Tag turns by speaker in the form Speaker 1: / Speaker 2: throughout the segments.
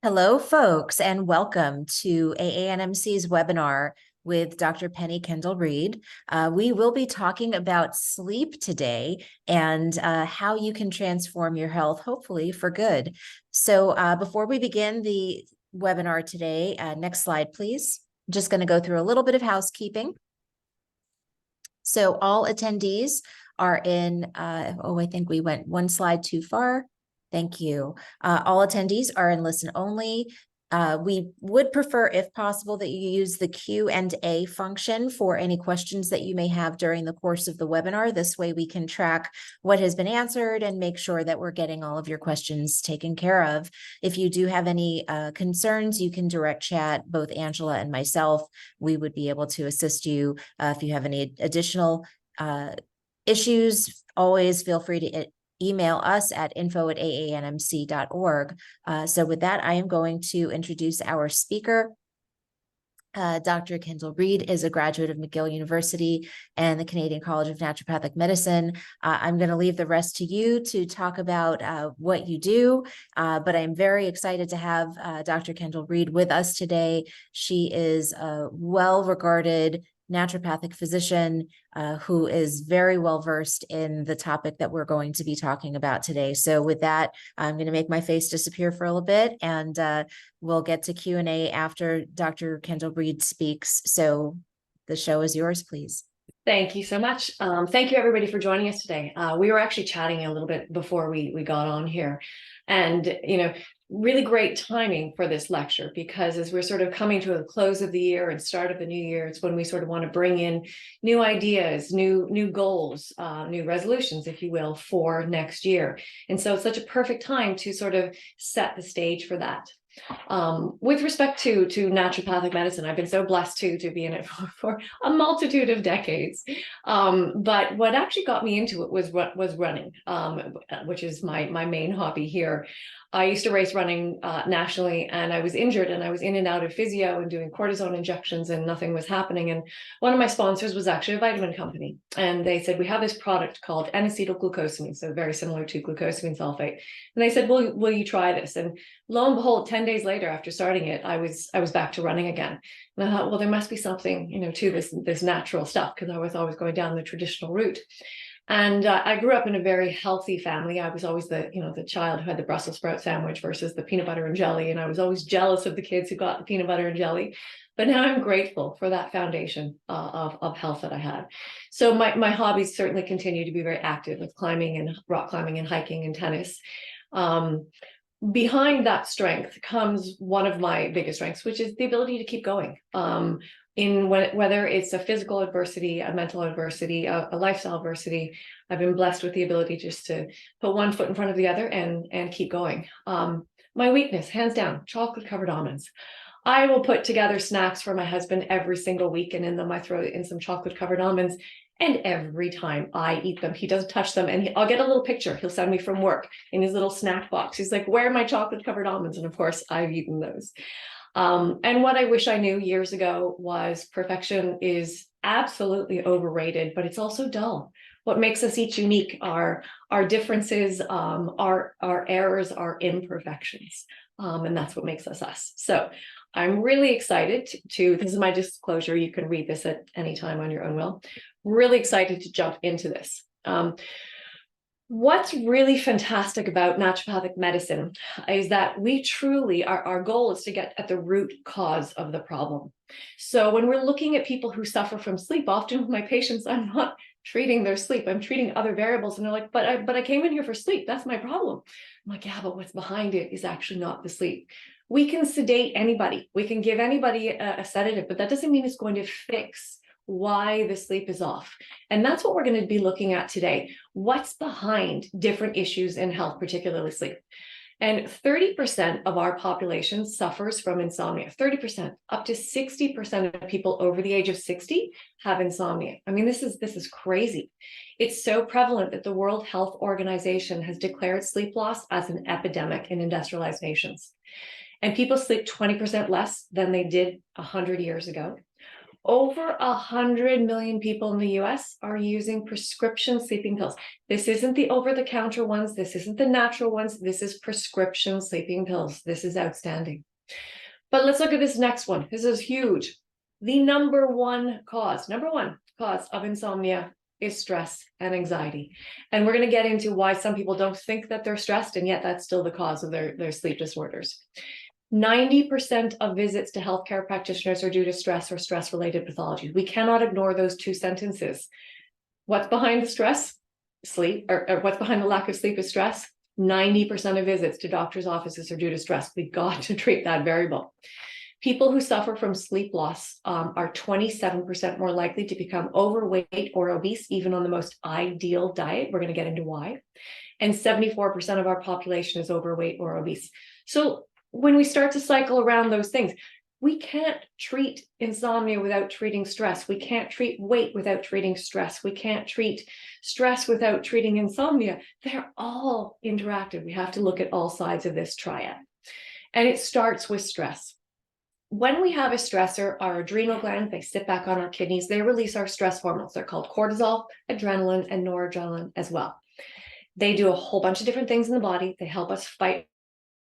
Speaker 1: Hello, folks, and welcome to AANMC's webinar with Dr. Penny Kendall-Reed. We will be talking about sleep today and how you can transform your health, hopefully for good. So before we begin the webinar today, next slide, please. I'm just going to go through a little bit of housekeeping. So all attendees are in, I think we went one slide too far. Thank you. All attendees are in listen only. We would prefer, if possible, that you use the Q&A function for any questions that you may have during the course of the webinar. This way we can track what has been answered and make sure that we're getting all of your questions taken care of. If you do have any concerns, you can direct chat both Angela and myself. We would be able to assist you. If you have any additional issues, always feel free to email us at info@aanmc.org. So with that, I am going to introduce our speaker. Dr. Kendall-Reed is a graduate of McGill University and the Canadian College of Naturopathic Medicine. I'm going to leave the rest to you to talk about what you do, but I'm very excited to have Dr. Kendall-Reed with us today. She is a well-regarded naturopathic physician who is very well versed in the topic that we're going to be talking about today. So with that, I'm going to make my face disappear for a little bit, and we'll get to Q&A after Dr. Kendall-Reed speaks. So the show is yours, please.
Speaker 2: Thank you so much. Thank you, everybody, for joining us today. We were actually chatting a little bit before we got on here, and really great timing for this lecture, because as we're sort of coming to a close of the year and start of the new year, it's when we sort of want to bring in new ideas, new goals, new resolutions, if you will, for next year. And so it's such a perfect time to sort of set the stage for that. With respect to naturopathic medicine, I've been so blessed to be in it for a multitude of decades. But what actually got me into it was running, which is my main hobby here. I used to race running nationally, and I was injured, and I was in and out of physio and doing cortisone injections, and nothing was happening. And one of my sponsors was actually a vitamin company, and they said, we have this product called N-acetylglucosamine, so very similar to glucosamine sulfate. And they said, will you try this? And lo and behold, 10 days later after starting it, I was back to running again. And I thought, well, there must be something, to this natural stuff, because I was always going down the traditional route. And I grew up in a very healthy family. I was always the child who had the Brussels sprout sandwich versus the peanut butter and jelly. And I was always jealous of the kids who got the peanut butter and jelly. But now I'm grateful for that foundation of health that I had. So my hobbies certainly continue to be very active, with climbing and rock climbing and hiking and tennis. Behind that strength comes one of my biggest strengths, which is the ability to keep going. Whether it's a physical adversity, a mental adversity, a lifestyle adversity, I've been blessed with the ability just to put one foot in front of the other and keep going. My weakness, hands down, chocolate covered almonds. I will put together snacks for my husband every single week, and in them I throw in some chocolate covered almonds. And every time I eat them, he doesn't touch them. And I'll get a little picture he'll send me from work in his little snack box. He's like, where are my chocolate covered almonds? And of course, I've eaten those. And what I wish I knew years ago was perfection is absolutely overrated, but it's also dull. What makes us each unique are our differences, our errors, our imperfections. And that's what makes us us. So I'm really excited this is my disclosure. You can read this at any time on your own will. Really excited to jump into this. What's really fantastic about naturopathic medicine is that we truly, our goal is to get at the root cause of the problem. So when we're looking at people who suffer from sleep, often with my patients, I'm not treating their sleep, I'm treating other variables. And they're like, but I came in here for sleep, that's my problem. I'm like, yeah, but what's behind it is actually not the sleep. We can sedate anybody, we can give anybody a sedative, but that doesn't mean it's going to fix why the sleep is off. And that's what we're going to be looking at today. What's behind different issues in health, particularly sleep? And 30% of our population suffers from insomnia. 30%, up to 60% of people over the age of 60 have insomnia. I mean, this is crazy. It's so prevalent that the World Health Organization has declared sleep loss as an epidemic in industrialized nations. And people sleep 20% less than they did 100 years ago. over 100 million people in the US are using prescription sleeping pills. This isn't the over-the-counter ones. This isn't the natural ones. This is prescription sleeping pills. This is outstanding. But let's look at this next one. This is huge. The number one cause of insomnia is stress and anxiety. And we're going to get into why some people don't think that they're stressed, and yet that's still the cause of their sleep disorders. 90% of visits to healthcare practitioners are due to stress or stress-related pathologies. We cannot ignore those two sentences. What's behind the stress? Sleep, or what's behind the lack of sleep is stress. 90% of visits to doctors' offices are due to stress. We've got to treat that variable. People who suffer from sleep loss are 27% more likely to become overweight or obese, even on the most ideal diet. We're going to get into why. And 74% of our population is overweight or obese. So when we start to cycle around those things, we can't treat insomnia without treating stress. We can't treat weight without treating stress. We can't treat stress without treating insomnia. They're all interactive. We have to look at all sides of this triad. And it starts with stress. When we have a stressor, our adrenal glands, they sit back on our kidneys, they release our stress hormones. They're called cortisol, adrenaline, and noradrenaline as well. They do a whole bunch of different things in the body. They help us fight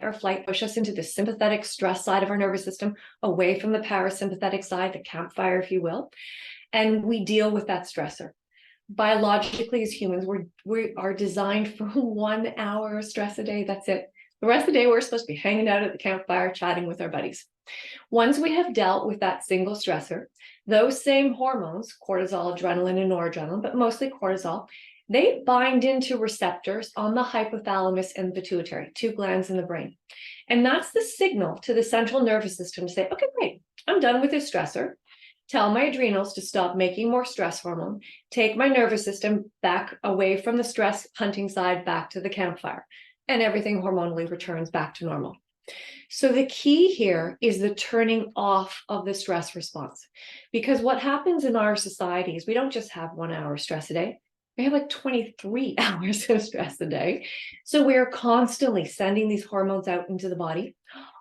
Speaker 2: or flight, push us into the sympathetic stress side of our nervous system, away from the parasympathetic side, the campfire, if you will. And we deal with that stressor. Biologically, as humans, we are designed for 1 hour of stress a day. That's it. The rest of the day, we're supposed to be hanging out at the campfire, chatting with our buddies. Once we have dealt with that single stressor, those same hormones, cortisol, adrenaline, and noradrenaline, but mostly cortisol, they bind into receptors on the hypothalamus and pituitary, two glands in the brain. And that's the signal to the central nervous system to say, okay, great, I'm done with this stressor. Tell my adrenals to stop making more stress hormone, take my nervous system back away from the stress hunting side, back to the campfire, and everything hormonally returns back to normal. So the key here is the turning off of the stress response. Because what happens in our society is we don't just have 1 hour stress a day. We have like 23 hours of stress a day. So we're constantly sending these hormones out into the body.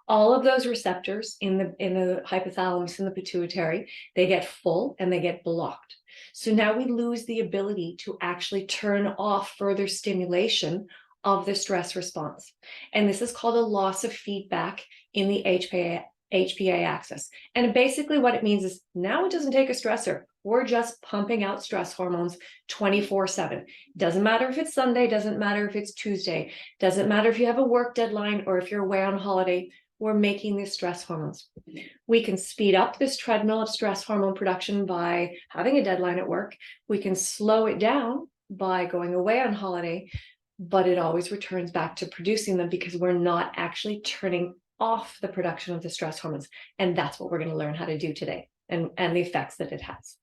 Speaker 2: All of those receptors in the hypothalamus and the pituitary, they get full and they get blocked. So now we lose the ability to actually turn off further stimulation of the stress response. And this is called a loss of feedback in the HPA axis. And basically what it means is now it doesn't take a stressor. We're just pumping out stress hormones 24/7. Doesn't matter if it's Sunday, doesn't matter if it's Tuesday, doesn't matter if you have a work deadline or if you're away on holiday, we're making these stress hormones. We can speed up this treadmill of stress hormone production by having a deadline at work. We can slow it down by going away on holiday, but it always returns back to producing them because we're not actually turning off the production of the stress hormones. And that's what we're going to learn how to do today and the effects that it has.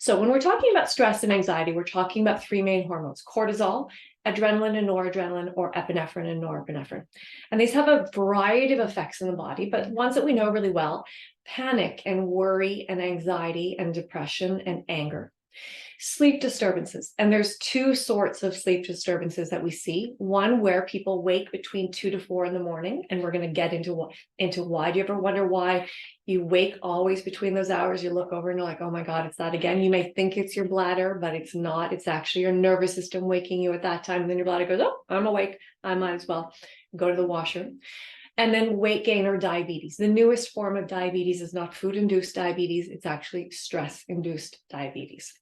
Speaker 2: So when we're talking about stress and anxiety, we're talking about three main hormones: cortisol, adrenaline and noradrenaline, or epinephrine and norepinephrine. And these have a variety of effects in the body, but ones that we know really well: panic and worry and anxiety and depression and anger. Sleep disturbances. And there's two sorts of sleep disturbances that we see. One where people wake between 2 to 4 in the morning, and we're going to get into why. Do you ever wonder why you wake always between those hours? You look over and you're like, oh my God, it's that again. You may think it's your bladder, but it's not. It's actually your nervous system waking you at that time. And then your bladder goes, oh, I'm awake. I might as well go to the washroom. And then weight gain or diabetes. The newest form of diabetes is not food-induced diabetes. It's actually stress-induced diabetes.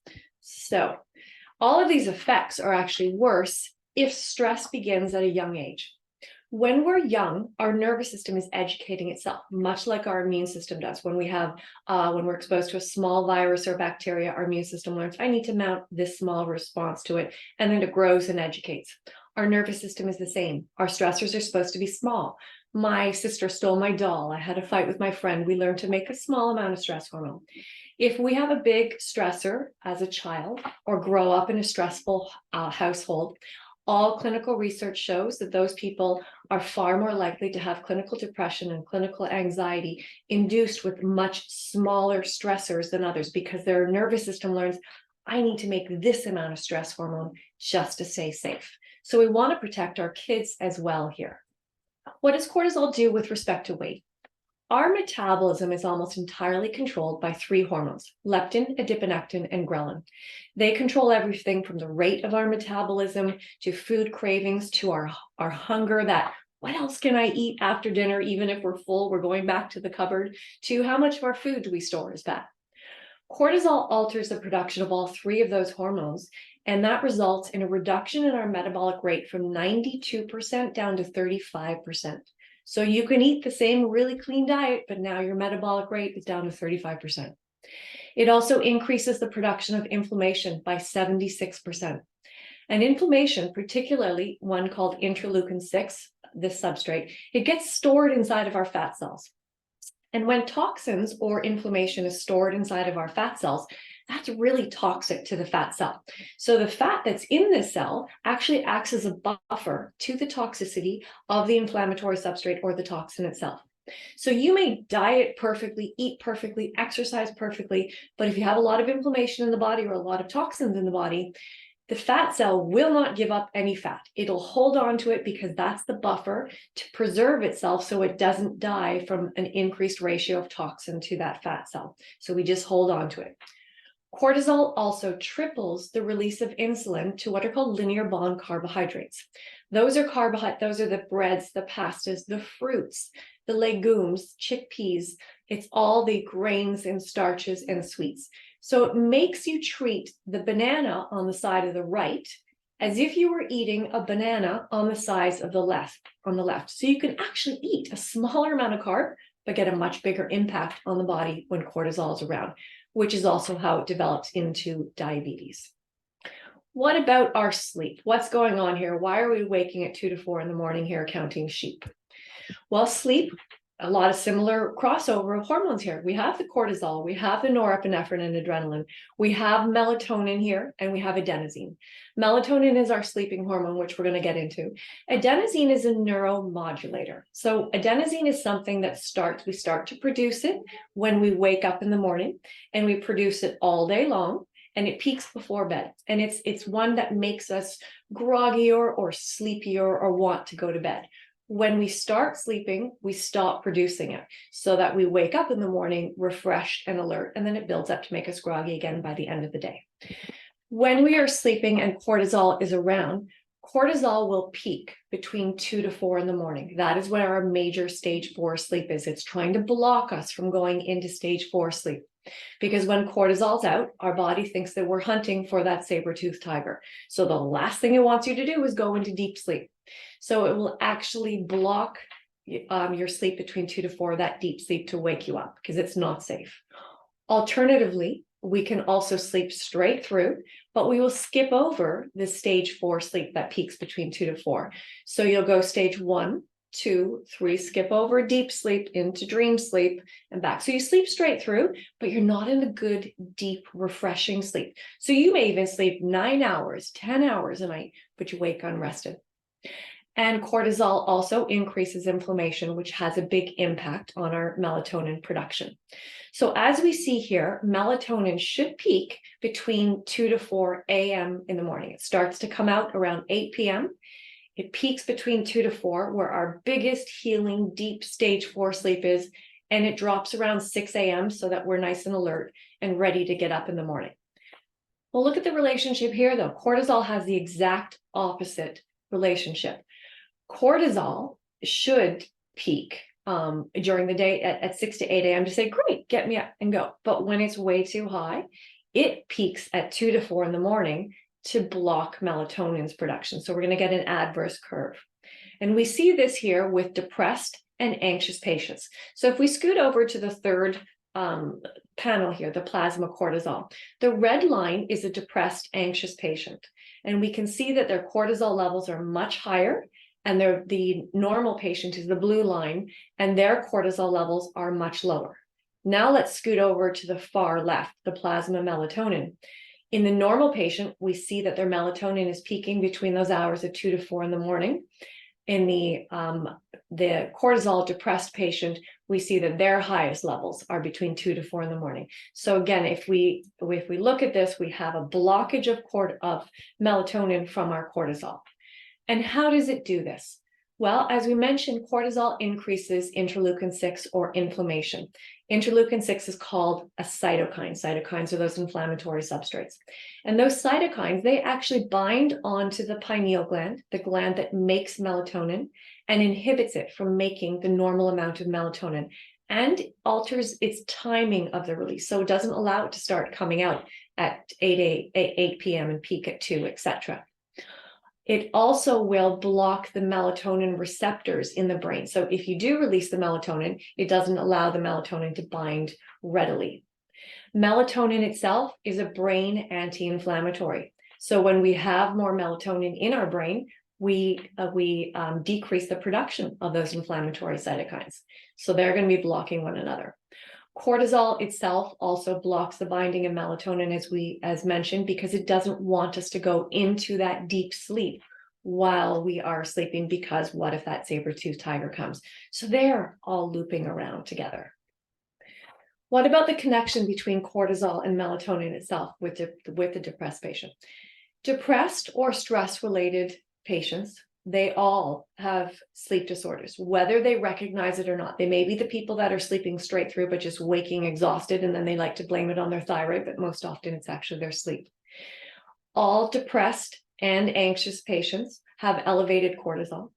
Speaker 2: So all of these effects are actually worse if stress begins at a young age. When we're young, our nervous system is educating itself, much like our immune system does. When we're exposed to a small virus or bacteria, our immune system learns, I need to mount this small response to it, and then it grows and educates. Our nervous system is the same. Our stressors are supposed to be small. My sister stole my doll. I had a fight with my friend. We learned to make a small amount of stress hormone. If we have a big stressor as a child or grow up in a stressful household, all clinical research shows that those people are far more likely to have clinical depression and clinical anxiety induced with much smaller stressors than others, because their nervous system learns, I need to make this amount of stress hormone just to stay safe. So we want to protect our kids as well here. What does cortisol do with respect to weight? Our metabolism is almost entirely controlled by three hormones: leptin, adiponectin, and ghrelin. They control everything from the rate of our metabolism to food cravings to our hunger, that what else can I eat after dinner, even if we're full, we're going back to the cupboard, to how much of our food do we store as fat. Cortisol alters the production of all three of those hormones, and that results in a reduction in our metabolic rate from 92% down to 35%. So you can eat the same really clean diet, but now your metabolic rate is down to 35%. It also increases the production of inflammation by 76%. And inflammation, particularly one called interleukin-6, this substrate, it gets stored inside of our fat cells. And when toxins or inflammation is stored inside of our fat cells, that's really toxic to the fat cell. So the fat that's in this cell actually acts as a buffer to the toxicity of the inflammatory substrate or the toxin itself. So you may diet perfectly, eat perfectly, exercise perfectly, but if you have a lot of inflammation in the body or a lot of toxins in the body, the fat cell will not give up any fat. It'll hold on to it because that's the buffer to preserve itself so it doesn't die from an increased ratio of toxin to that fat cell. So we just hold on to it. Cortisol also triples the release of insulin to what are called linear bond carbohydrates. Those are the breads, the pastas, the fruits, the legumes, chickpeas. It's all the grains and starches and sweets. So it makes you treat the banana on the side of the right as if you were eating a banana on the size of the left. So you can actually eat a smaller amount of carb, but get a much bigger impact on the body when cortisol is around, which is also how it develops into diabetes. What about our sleep? What's going on here? Why are we waking at 2 to 4 in the morning here counting sheep? Well, sleep, a lot of similar crossover of hormones here. We have the cortisol, we have the norepinephrine and adrenaline, we have melatonin here, and we have adenosine. Melatonin is our sleeping hormone, which we're going to get into. Adenosine is a neuromodulator. So adenosine is something that we start to produce it when we wake up in the morning, and we produce it all day long, and it peaks before bed. And it's one that makes us groggier or sleepier or want to go to bed. When we start sleeping, we stop producing it so that we wake up in the morning refreshed and alert, and then it builds up to make us groggy again by the end of the day. When we are sleeping and cortisol is around, cortisol will peak between 2 to 4 in the morning. That is when our major stage 4 sleep is. It's trying to block us from going into stage 4 sleep. Because when cortisol's out, our body thinks that we're hunting for that saber-toothed tiger. So the last thing it wants you to do is go into deep sleep. So it will actually block your sleep between 2 to 4, that deep sleep, to wake you up because it's not safe. Alternatively, we can also sleep straight through, but we will skip over the stage 4 sleep that peaks between 2 to 4. So you'll go stage 1, 2, 3, skip over deep sleep into dream sleep and back. So you sleep straight through, but you're not in a good, deep, refreshing sleep. So you may even sleep 9 hours, 10 hours a night, but you wake unrested. And cortisol also increases inflammation, which has a big impact on our melatonin production. So as we see here, melatonin should peak between 2 to 4 a.m. in the morning. It starts to come out around 8 p.m. It peaks between 2 to 4, where our biggest healing deep stage 4 sleep is, and it drops around 6 a.m. so that we're nice and alert and ready to get up in the morning. Well, look at the relationship here, though. Cortisol has the exact opposite relationship. Cortisol should peak during the day at 6 to 8 a.m. to say, great, get me up and go. But when it's way too high, it peaks at 2 to 4 in the morning to block melatonin's production. So we're going to get an adverse curve. And we see this here with depressed and anxious patients. So if we scoot over to the third panel here, the plasma cortisol, the red line is a depressed, anxious patient. And we can see that their cortisol levels are much higher, and the normal patient is the blue line, and their cortisol levels are much lower. Now let's scoot over to the far left, the plasma melatonin. In the normal patient, we see that their melatonin is peaking between those hours of 2 to 4 in the morning. In the cortisol depressed patient, we see that their highest levels are between 2 to 4 in the morning. So again, if we look at this, we have a blockage of melatonin from our cortisol. And how does it do this? Well, as we mentioned, cortisol increases interleukin-6 or inflammation. Interleukin-6 is called a cytokine. Cytokines are those inflammatory substrates. And those cytokines, they actually bind onto the pineal gland, the gland that makes melatonin, and inhibits it from making the normal amount of melatonin and alters its timing of the release. So it doesn't allow it to start coming out at 8 p.m. and peak at 2, etc. It also will block the melatonin receptors in the brain. So if you do release the melatonin, it doesn't allow the melatonin to bind readily. Melatonin itself is a brain anti-inflammatory. So when we have more melatonin in our brain, we decrease the production of those inflammatory cytokines. So they're going to be blocking one another. Cortisol itself also blocks the binding of melatonin, as mentioned, because it doesn't want us to go into that deep sleep while we are sleeping, because what if that saber-toothed tiger comes? So they're all looping around together. What about the connection between cortisol and melatonin itself with the depressed patient? Depressed or stress-related patients, they all have sleep disorders, whether they recognize it or not. They may be the people that are sleeping straight through, but just waking exhausted, and then they like to blame it on their thyroid, but most often it's actually their sleep. All depressed and anxious patients have elevated cortisol.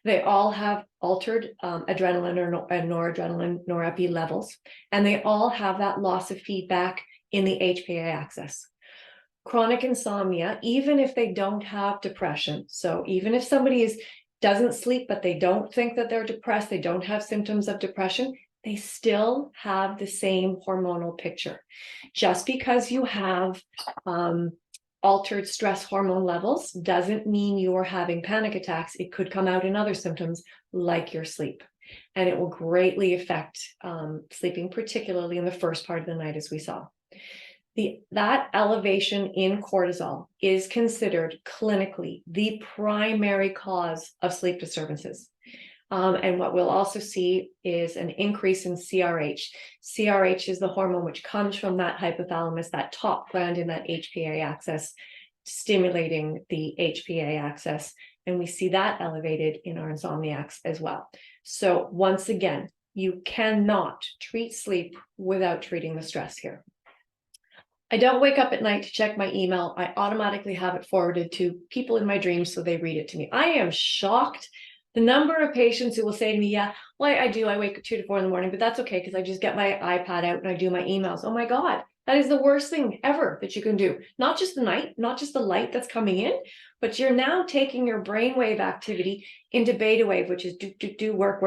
Speaker 2: They all have altered adrenaline and noradrenaline, norepi levels, and they all have that loss of feedback in the HPA axis. Chronic insomnia, even if they don't have depression, so even if somebody doesn't sleep, but they don't think that they're depressed, they don't have symptoms of depression, they still have the same hormonal picture. Just because you have altered stress hormone levels doesn't mean you're having panic attacks. It could come out in other symptoms like your sleep, and it will greatly affect sleeping, particularly in the first part of the night, as we saw. That elevation in cortisol is considered clinically the primary cause of sleep disturbances. And what we'll also see is an increase in CRH. CRH is the hormone which comes from that hypothalamus, that top gland in that HPA axis, stimulating the HPA axis. And we see that elevated in our insomniacs as well. So once again, you cannot treat sleep without treating the stress here. I don't wake up at night to check my email. I automatically have it forwarded to people in my dreams so they read it to me. I am shocked the number of patients who will say to me, yeah, well, I do. I wake up 2 to 4 in the morning, but that's okay because I just get my iPad out and I do my emails. Oh my God, that is the worst thing ever that you can do. Not just the night, not just the light that's coming in, but you're now taking your brainwave activity into beta wave, which is do, work,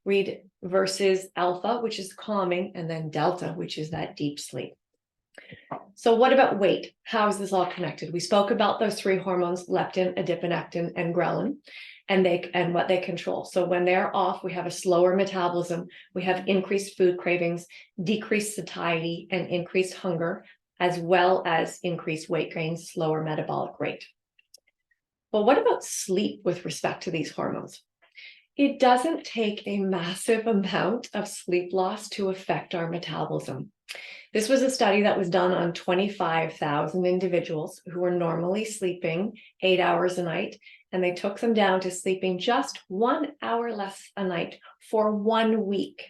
Speaker 2: read, versus alpha, which is calming, and then delta, which is that deep sleep. So what about weight? How is this all connected? We spoke about those 3 hormones, leptin, adiponectin, and ghrelin, and what they control. So when they're off, we have a slower metabolism, we have increased food cravings, decreased satiety, and increased hunger, as well as increased weight gain, slower metabolic rate. But what about sleep with respect to these hormones? It doesn't take a massive amount of sleep loss to affect our metabolism. This was a study that was done on 25,000 individuals who were normally sleeping 8 hours a night, and they took them down to sleeping just 1 hour less a night for 1 week.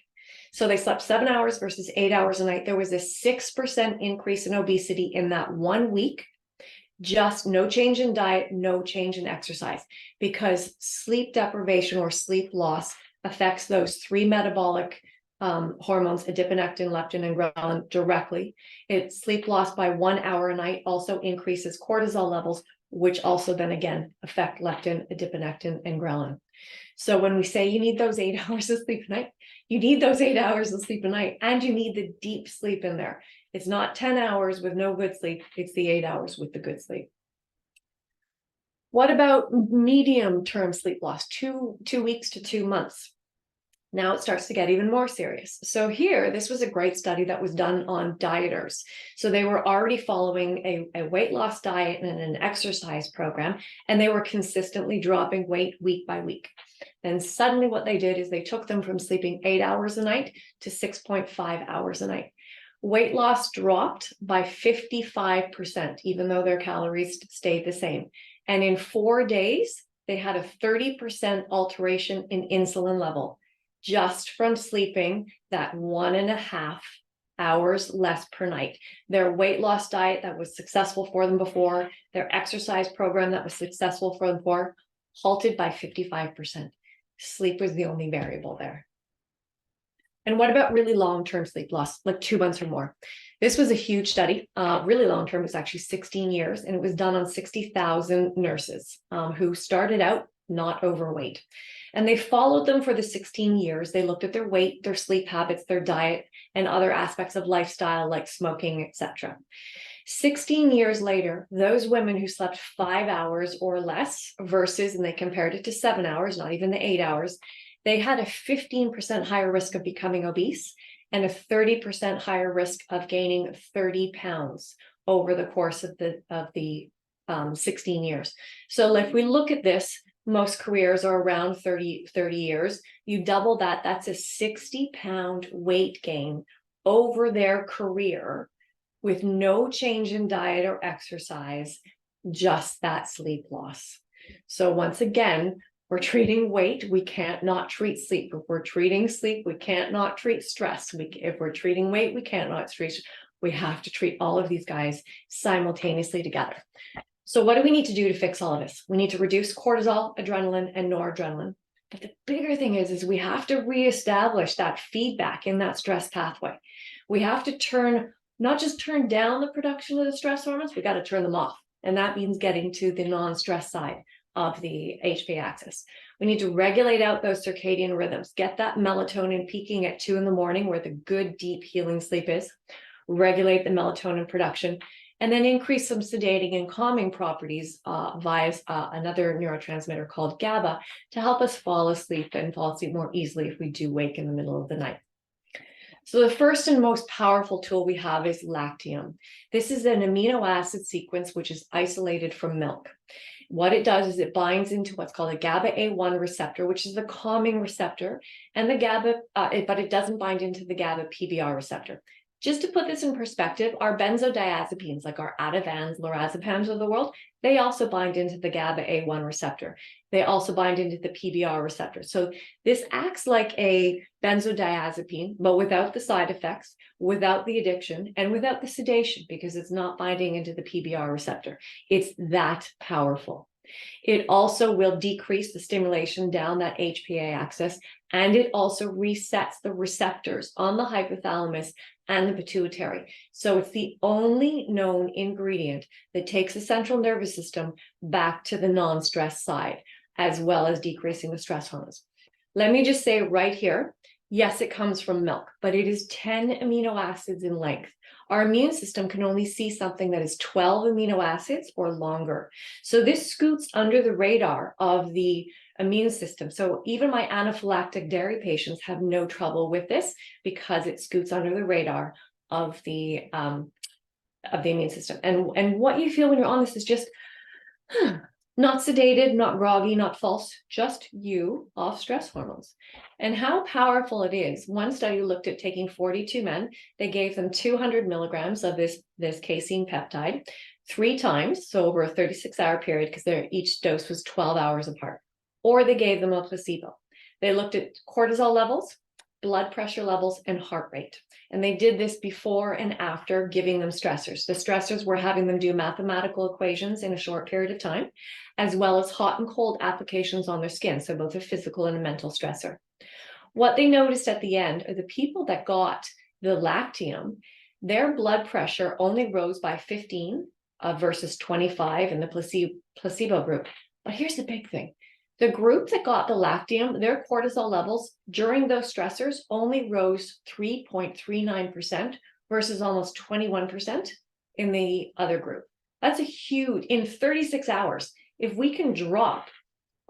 Speaker 2: So they slept 7 hours versus 8 hours a night. There was a 6% increase in obesity in that 1 week. Just no change in diet, no change in exercise, because sleep deprivation or sleep loss affects those 3 metabolic hormones, adiponectin, leptin, and ghrelin directly. It's sleep loss by 1 hour a night also increases cortisol levels, which also then again affect leptin, adiponectin, and ghrelin. So when we say you need those 8 hours of sleep a night, you need those 8 hours of sleep a night, and you need the deep sleep in there. It's not 10 hours with no good sleep, it's the 8 hours with the good sleep. What about medium-term sleep loss, 2 weeks to 2 months? Now it starts to get even more serious. So here, this was a great study that was done on dieters. So they were already following a weight loss diet and an exercise program, and they were consistently dropping weight week by week. And suddenly what they did is they took them from sleeping 8 hours a night to 6.5 hours a night. Weight loss dropped by 55%, even though their calories stayed the same. And in 4 days, they had a 30% alteration in insulin level just from sleeping that 1.5 hours less per night. Their weight loss diet that was successful for them before, their exercise program that was successful for them before, halted by 55%. Sleep was the only variable there. And what about really long-term sleep loss, like 2 months or more? This was a huge study. Really long-term was actually 16 years, and it was done on 60,000 nurses who started out not overweight. And they followed them for the 16 years. They looked at their weight, their sleep habits, their diet, and other aspects of lifestyle like smoking, etc. 16 years later, those women who slept 5 hours or less versus, and they compared it to 7 hours, not even the 8 hours, they had a 15% higher risk of becoming obese and a 30% higher risk of gaining 30 pounds over the course of the 16 years. So if we look at this, most careers are around 30 years. You double that, that's a 60-pound weight gain over their career with no change in diet or exercise, just that sleep loss. So once again, we're treating weight, we can't not treat sleep. If we're treating sleep, we can't not treat stress. If we're treating weight, we can't not treat. We have to treat all of these guys simultaneously together. So what do we need to do to fix all of this? We need to reduce cortisol, adrenaline, and noradrenaline. But the bigger thing is we have to reestablish that feedback in that stress pathway. We have to not just turn down the production of the stress hormones, we got to turn them off. And that means getting to the non-stress side of the HPA axis. We need to regulate out those circadian rhythms, get that melatonin peaking at 2 a.m, where the good, deep healing sleep is, regulate the melatonin production, and then increase some sedating and calming properties via another neurotransmitter called GABA to help us fall asleep and fall asleep more easily if we do wake in the middle of the night. So the first and most powerful tool we have is lactium. This is an amino acid sequence which is isolated from milk. What it does is it binds into what's called a GABA A1 receptor, which is the calming receptor, and the GABA, but it doesn't bind into the GABA PBR receptor. Just to put this in perspective, our benzodiazepines, like our Ativans, lorazepams of the world, they also bind into the GABA A1 receptor. They also bind into the PBR receptor. So this acts like a benzodiazepine, but without the side effects, without the addiction, and without the sedation, because it's not binding into the PBR receptor. It's that powerful. It also will decrease the stimulation down that HPA axis, and it also resets the receptors on the hypothalamus and the pituitary. So it's the only known ingredient that takes the central nervous system back to the non-stress side, as well as decreasing the stress hormones. Let me just say right here, yes, it comes from milk, but it is 10 amino acids in length. Our immune system can only see something that is 12 amino acids or longer. So this scoots under the radar of the immune system. So even my anaphylactic dairy patients have no trouble with this because it scoots under the radar of the immune system. And what you feel when you're on this is just not sedated, not groggy, not false, just you off stress hormones. And how powerful it is. One study looked at taking 42 men. They gave them 200 milligrams of this casein peptide 3 times, so over a 36-hour period, because each dose was 12 hours apart. Or they gave them a placebo. They looked at cortisol levels, blood pressure levels, and heart rate. And they did this before and after giving them stressors. The stressors were having them do mathematical equations in a short period of time, as well as hot and cold applications on their skin, so both a physical and a mental stressor. What they noticed at the end are the people that got the lactium, their blood pressure only rose by 15 versus 25 in the placebo group. But here's the big thing. The group that got the lactium, their cortisol levels during those stressors only rose 3.39% versus almost 21% in the other group. That's a huge, in 36 hours. If we can drop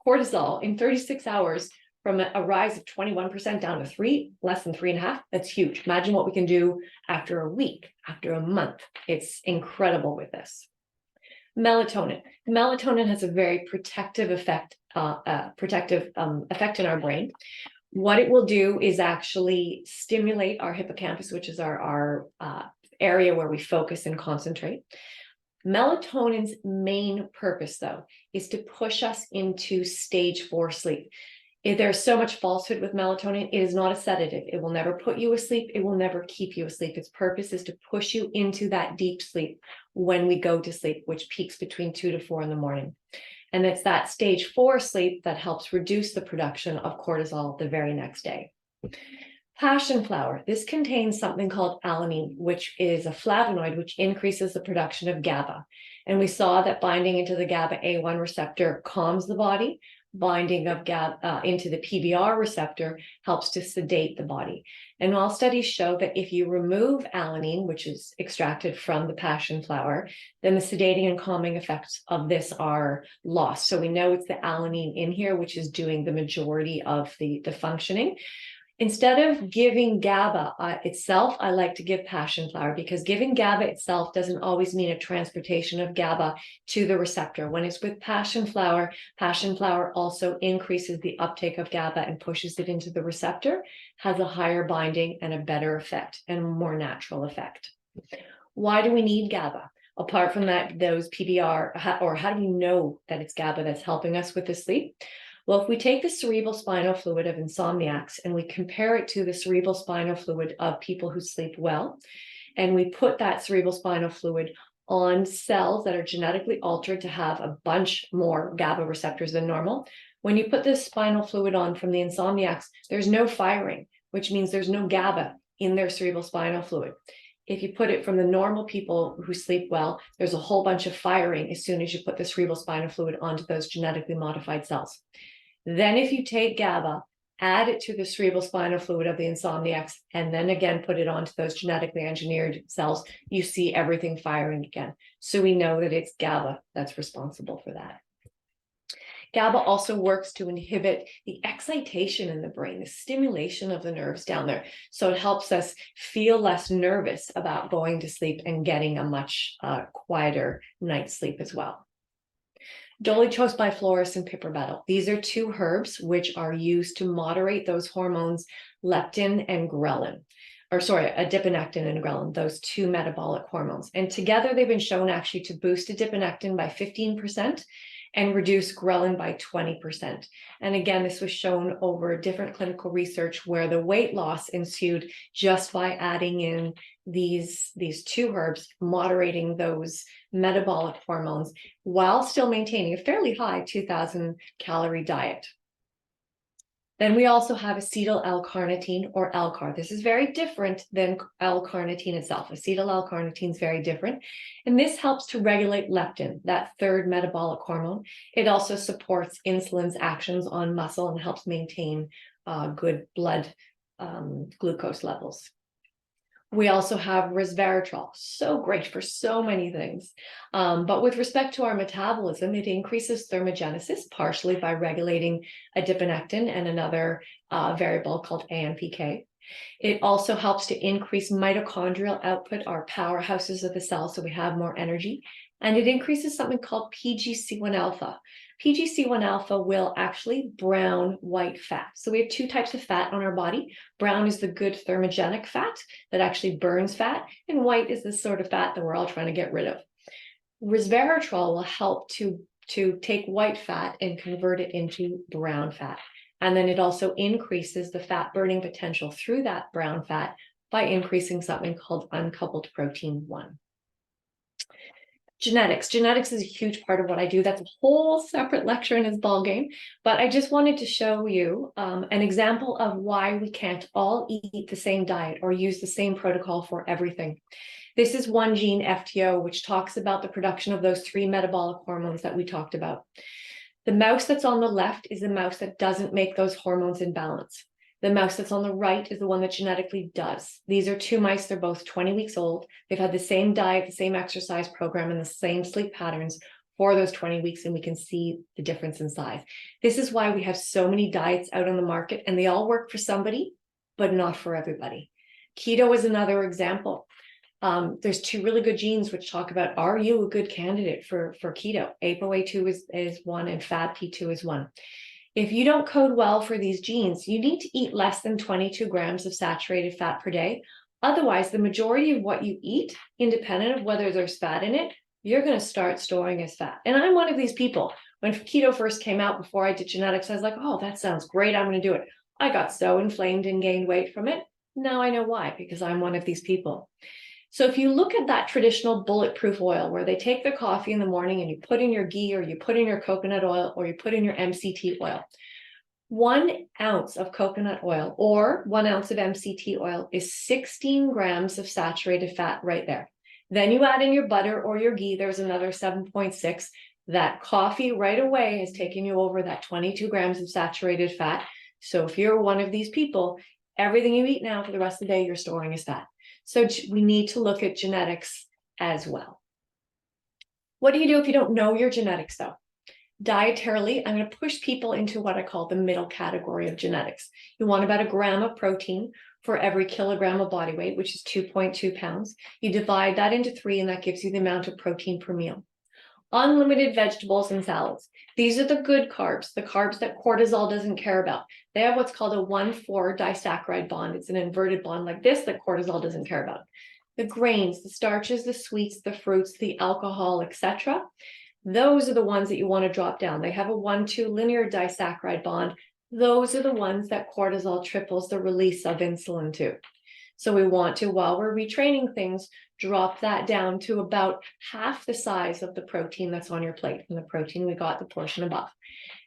Speaker 2: cortisol in 36 hours from a rise of 21% down to less than 3.5, that's huge. Imagine what we can do after a week, after a month. It's incredible with this. Melatonin. Melatonin has a very protective effect in our brain. What it will do is actually stimulate our hippocampus, which is our area where we focus and concentrate. Melatonin's main purpose, though, is to push us into stage 4 sleep. There's so much falsehood with melatonin. It is not a sedative. It will never put you asleep. It will never keep you asleep. Its purpose is to push you into that deep sleep when we go to sleep, which peaks between 2 to 4 in the morning. And it's that stage 4 sleep that helps reduce the production of cortisol the very next day. Passion flower. This contains something called alanine, which is a flavonoid, which increases the production of GABA. And we saw that binding into the GABA A1 receptor calms the body. Binding of GABA into the PBR receptor helps to sedate the body. And all studies show that if you remove alanine, which is extracted from the passion flower, then the sedating and calming effects of this are lost. So we know it's the alanine in here, which is doing the majority of the functioning. Instead of giving GABA itself, I like to give passion flower, because giving GABA itself doesn't always mean a transportation of GABA to the receptor. When it's with passion flower also increases the uptake of GABA and pushes it into the receptor, has a higher binding and a better effect and a more natural effect. Why do we need GABA? Apart from that, those PBR, or how do we know that it's GABA that's helping us with the sleep? Well, if we take the cerebral spinal fluid of insomniacs and we compare it to the cerebral spinal fluid of people who sleep well, and we put that cerebral spinal fluid on cells that are genetically altered to have a bunch more GABA receptors than normal, when you put this spinal fluid on from the insomniacs, there's no firing, which means there's no GABA in their cerebral spinal fluid. If you put it from the normal people who sleep well, there's a whole bunch of firing as soon as you put the cerebral spinal fluid onto those genetically modified cells. Then if you take GABA, add it to the cerebral spinal fluid of the insomniacs, and then again put it onto those genetically engineered cells, you see everything firing again. So we know that it's GABA that's responsible for that. GABA also works to inhibit the excitation in the brain, the stimulation of the nerves down there. So it helps us feel less nervous about going to sleep and getting a much quieter night's sleep as well. Dolichos biflorus and piperbetyl. These are two herbs which are used to moderate those hormones leptin and ghrelin, adiponectin and ghrelin, those two metabolic hormones. And together they've been shown actually to boost adiponectin by 15% and reduce ghrelin by 20%. And again, this was shown over different clinical research where the weight loss ensued just by adding in these two herbs, moderating those metabolic hormones while still maintaining a fairly high 2,000 calorie diet. Then we also have acetyl L-carnitine, or LCAR. This is very different than L-carnitine itself. Acetyl L-carnitine is very different. And this helps to regulate leptin, that third metabolic hormone. It also supports insulin's actions on muscle and helps maintain good blood glucose levels. We also have resveratrol, so great for so many things. But with respect to our metabolism, it increases thermogenesis, partially by regulating adiponectin and another variable called AMPK. It also helps to increase mitochondrial output, our powerhouses of the cell, so we have more energy. And it increases something called PGC1 alpha. PGC1 alpha will actually brown white fat. So we have two types of fat on our body. Brown is the good thermogenic fat that actually burns fat, and white is the sort of fat that we're all trying to get rid of. Resveratrol will help to take white fat and convert it into brown fat. And then it also increases the fat burning potential through that brown fat by increasing something called uncoupled protein 1. Genetics. Genetics is a huge part of what I do. That's a whole separate lecture in its ballgame. But I just wanted to show you an example of why we can't all eat the same diet or use the same protocol for everything. This is one gene, FTO, which talks about the production of those three metabolic hormones that we talked about. The mouse that's on the left is the mouse that doesn't make those hormones in balance. The mouse that's on the right is the one that genetically does. These are two mice. They're both 20 weeks old. They've had the same diet, the same exercise program, and the same sleep patterns for those 20 weeks, and we can see the difference in size. This is why we have so many diets out on the market, and they all work for somebody, but not for everybody. Keto is another example. There's two really good genes which talk about, are you a good candidate for keto? ApoA2 is one, and FABP2 is one. If you don't code well for these genes, you need to eat less than 22 grams of saturated fat per day. Otherwise, the majority of what you eat, independent of whether there's fat in it, you're going to start storing as fat. And I'm one of these people. When keto first came out, before I did genetics, I was like, oh, that sounds great. I'm going to do it. I got so inflamed and gained weight from it. Now I know why, because I'm one of these people. So if you look at that traditional bulletproof oil where they take the coffee in the morning and you put in your ghee, or you put in your coconut oil, or you put in your MCT oil, 1 ounce of coconut oil or 1 ounce of MCT oil is 16 grams of saturated fat right there. Then you add in your butter or your ghee, there's another 7.6. That coffee right away has taken you over that 22 grams of saturated fat. So if you're one of these people, everything you eat now for the rest of the day, you're storing as fat. So we need to look at genetics as well. What do you do if you don't know your genetics though? Dietarily, I'm going to push people into what I call the middle category of genetics. You want about 1 gram of protein for every kilogram of body weight, which is 2.2 pounds. You divide that into 3, and that gives you the amount of protein per meal. Unlimited vegetables and salads. These are the good carbs, the carbs that cortisol doesn't care about. They have what's called a 1,4 disaccharide bond. It's an inverted bond like this that cortisol doesn't care about. The grains, the starches, the sweets, the fruits, the alcohol, etc. Those are the ones that you want to drop down. They have a 1,2 linear disaccharide bond. Those are the ones that cortisol triples the release of insulin to. So we want to, while we're retraining things, drop that down to about half the size of the protein that's on your plate. From the protein, we got the portion above.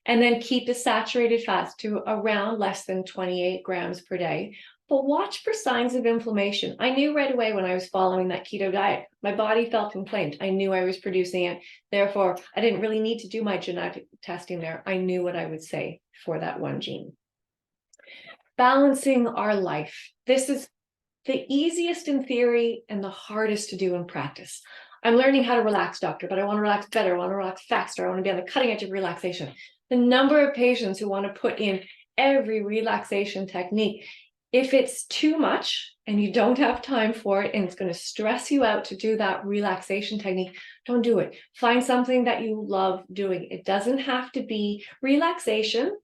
Speaker 2: And then keep the saturated fats to around less than 28 grams per day. But watch for signs of inflammation. I knew right away when I was following that keto diet, my body felt inflamed. I knew I was producing it. Therefore, I didn't really need to do my genetic testing there. I knew what I would say for that one gene. Balancing our life. This is the easiest in theory and the hardest to do in practice. I'm learning how to relax, doctor, but I want to relax better. I want to relax faster. I want to be on the cutting edge of relaxation. The number of patients who want to put in every relaxation technique, if it's too much and you don't have time for it and it's going to stress you out to do that relaxation technique, don't do it. Find something that you love doing. It doesn't have to be relaxation,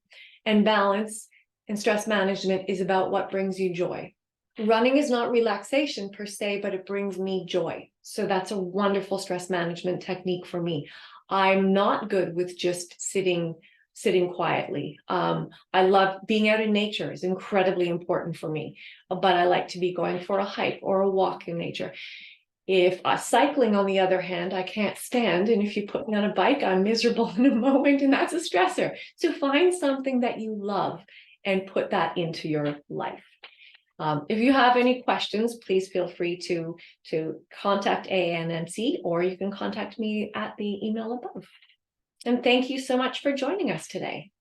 Speaker 2: and balance and stress management is about what brings you joy. Running is not relaxation per se, but it brings me joy. So that's a wonderful stress management technique for me. I'm not good with just sitting quietly. I love being out in nature is incredibly important for me, but I like to be going for a hike or a walk in nature. If cycling, on the other hand, I can't stand. And if you put me on a bike, I'm miserable in a moment, and that's a stressor. So find something that you love and put that into your life. If you have any questions, please feel free to contact AANMC, or you can contact me at the email above. And thank you so much for joining us today.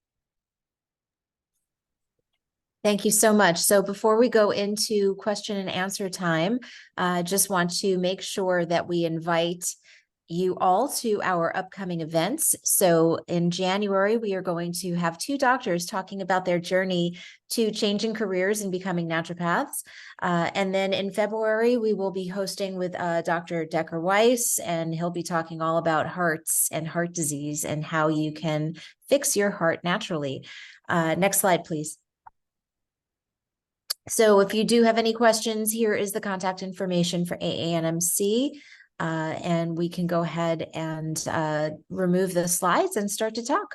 Speaker 1: Thank you so much. So before we go into question and answer time, I just want to make sure that we invite you all to our upcoming events. So in January, we are going to have 2 doctors talking about their journey to changing careers and becoming naturopaths. And then in February, we will be hosting with Dr. Decker Weiss, and he'll be talking all about hearts and heart disease and how you can fix your heart naturally. Next slide, please. So if you do have any questions, here is the contact information for AANMC. And we can go ahead and remove the slides and start to talk.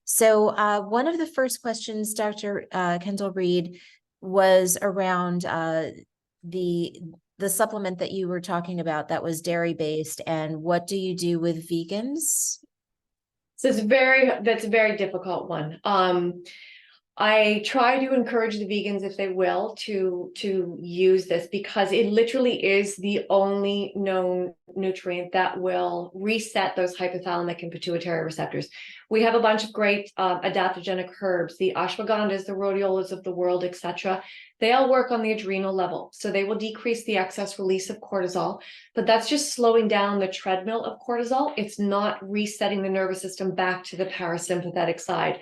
Speaker 1: So one of the first questions, Dr. Kendall-Reed, was around the supplement that you were talking about that was dairy-based, and what do you do with vegans?
Speaker 2: So that's a very difficult one. I try to encourage the vegans, if they will, to use this, because it literally is the only known nutrient that will reset those hypothalamic and pituitary receptors. We have a bunch of great adaptogenic herbs, the ashwagandhas, the rhodiolas of the world, etc. They all work on the adrenal level, so they will decrease the excess release of cortisol, but that's just slowing down the treadmill of cortisol. It's not resetting the nervous system back to the parasympathetic side.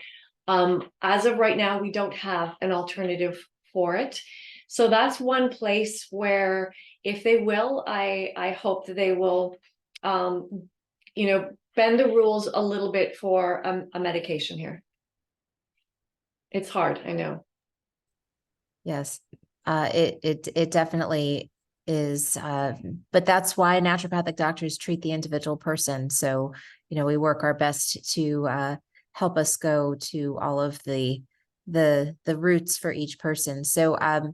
Speaker 2: As of right now, we don't have an alternative for it. So that's one place where, if they will, I hope that they will, bend the rules a little bit for a medication here. It's hard, I know.
Speaker 1: Yes, it definitely is, but that's why naturopathic doctors treat the individual person. So, we work our best to help us go to all of the roots for each person. So, let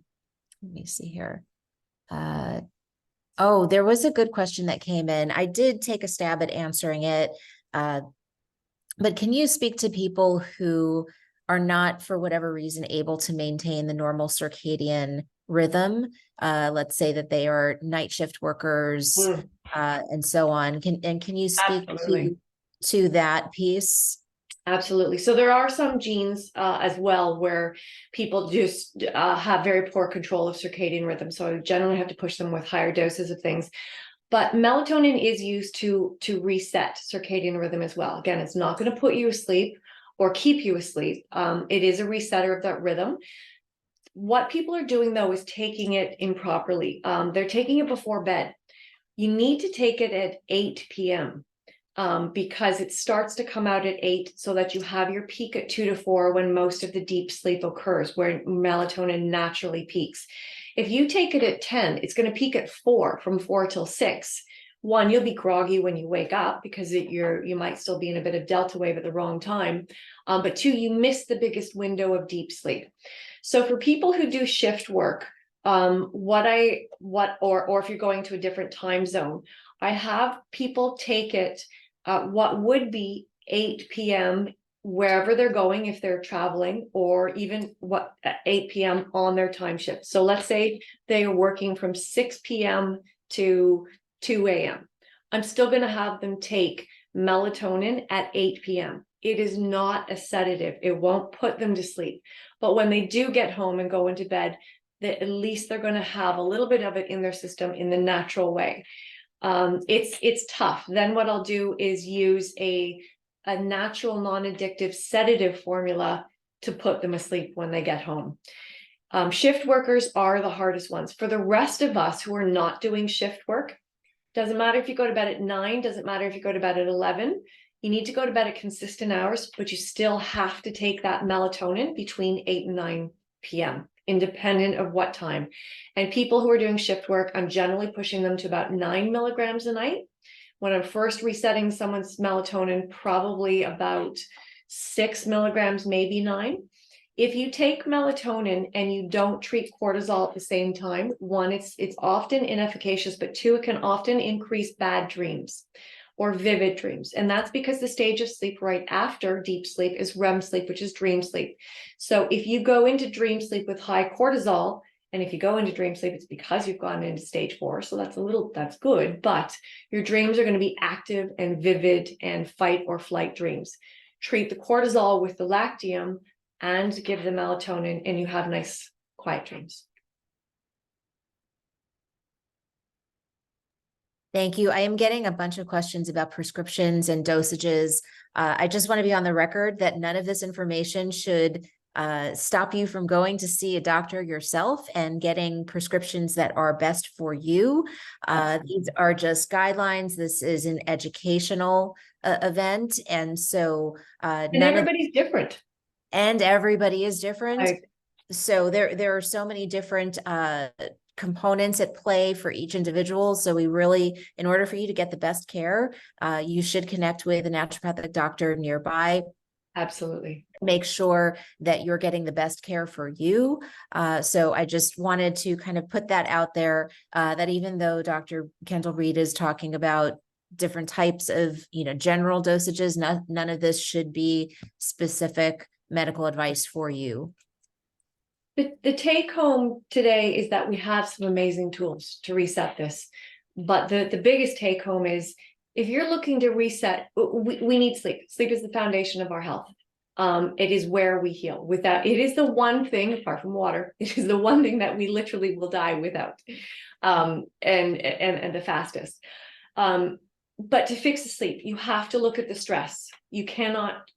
Speaker 1: me see here. Oh, there was a good question that came in. I did take a stab at answering it. But can you speak to people who are not, for whatever reason, able to maintain the normal circadian rhythm? Let's say that they are night shift workers, and so on. Can you speak
Speaker 2: Absolutely.
Speaker 1: to that piece?
Speaker 2: Absolutely. So there are some genes as well where people just have very poor control of circadian rhythm. So I generally have to push them with higher doses of things. But melatonin is used to reset circadian rhythm as well. Again, it's not going to put you asleep or keep you asleep. It is a resetter of that rhythm. What people are doing, though, is taking it improperly. They're taking it before bed. You need to take it at 8 p.m. Because it starts to come out at 8 so that you have your peak at 2 to 4 when most of the deep sleep occurs, where melatonin naturally peaks. If you take it at 10, it's going to peak at 4, from 4 till 6. One, you'll be groggy when you wake up because you might still be in a bit of delta wave at the wrong time. But two, you miss the biggest window of deep sleep. So for people who do shift work, or if you're going to a different time zone, I have people take it what would be 8 p.m. wherever they're going if they're traveling, or even 8 p.m. on their time shift. So let's say they are working from 6 p.m. to 2 a.m. I'm still going to have them take melatonin at 8 p.m. It is not a sedative. It won't put them to sleep. But when they do get home and go into bed, at least they're going to have a little bit of it in their system in the natural way. It's tough. Then what I'll do is use a natural non-addictive sedative formula to put them asleep when they get home. Shift workers are the hardest ones. For the rest of us who are not doing shift work, doesn't matter if you go to bed at 9, doesn't matter if you go to bed at 11, you need to go to bed at consistent hours, but you still have to take that melatonin between 8 and 9 p.m. independent of what time. And people who are doing shift work, I'm generally pushing them to about 9 milligrams a night. When I'm first resetting someone's melatonin, probably about 6 milligrams, maybe 9. If you take melatonin and you don't treat cortisol at the same time, one, it's often inefficacious, but two, it can often increase bad dreams or vivid dreams. And that's because the stage of sleep right after deep sleep is REM sleep, which is dream sleep. So if you go into dream sleep with high cortisol, and if you go into dream sleep, it's because you've gone into stage 4. So that's good, but your dreams are going to be active and vivid and fight or flight dreams. Treat the cortisol with the lactium and give the melatonin, and you have nice, quiet dreams.
Speaker 1: Thank you. I am getting a bunch of questions about prescriptions and dosages. I just want to be on the record that none of this information should stop you from going to see a doctor yourself and getting prescriptions that are best for you. These are just guidelines. This is an educational event. And so
Speaker 2: and everybody's different.
Speaker 1: And everybody is different.
Speaker 2: Right.
Speaker 1: So there are so many different components at play for each individual. So we really, in order for you to get the best care, you should connect with a naturopathic doctor nearby.
Speaker 2: Absolutely.
Speaker 1: Make sure that you're getting the best care for you. So I just wanted to kind of put that out there, that even though Dr. Kendall-Reed is talking about different types of, general dosages, none of this should be specific medical advice for you.
Speaker 2: The take home today is that we have some amazing tools to reset this. But the biggest take home is, if you're looking to reset, we need sleep. Sleep is the foundation of our health. It is where we heal. Without it is the one thing, apart from water, it is the one thing that we literally will die without, and the fastest. But to fix the sleep, you have to look at the stress. You cannot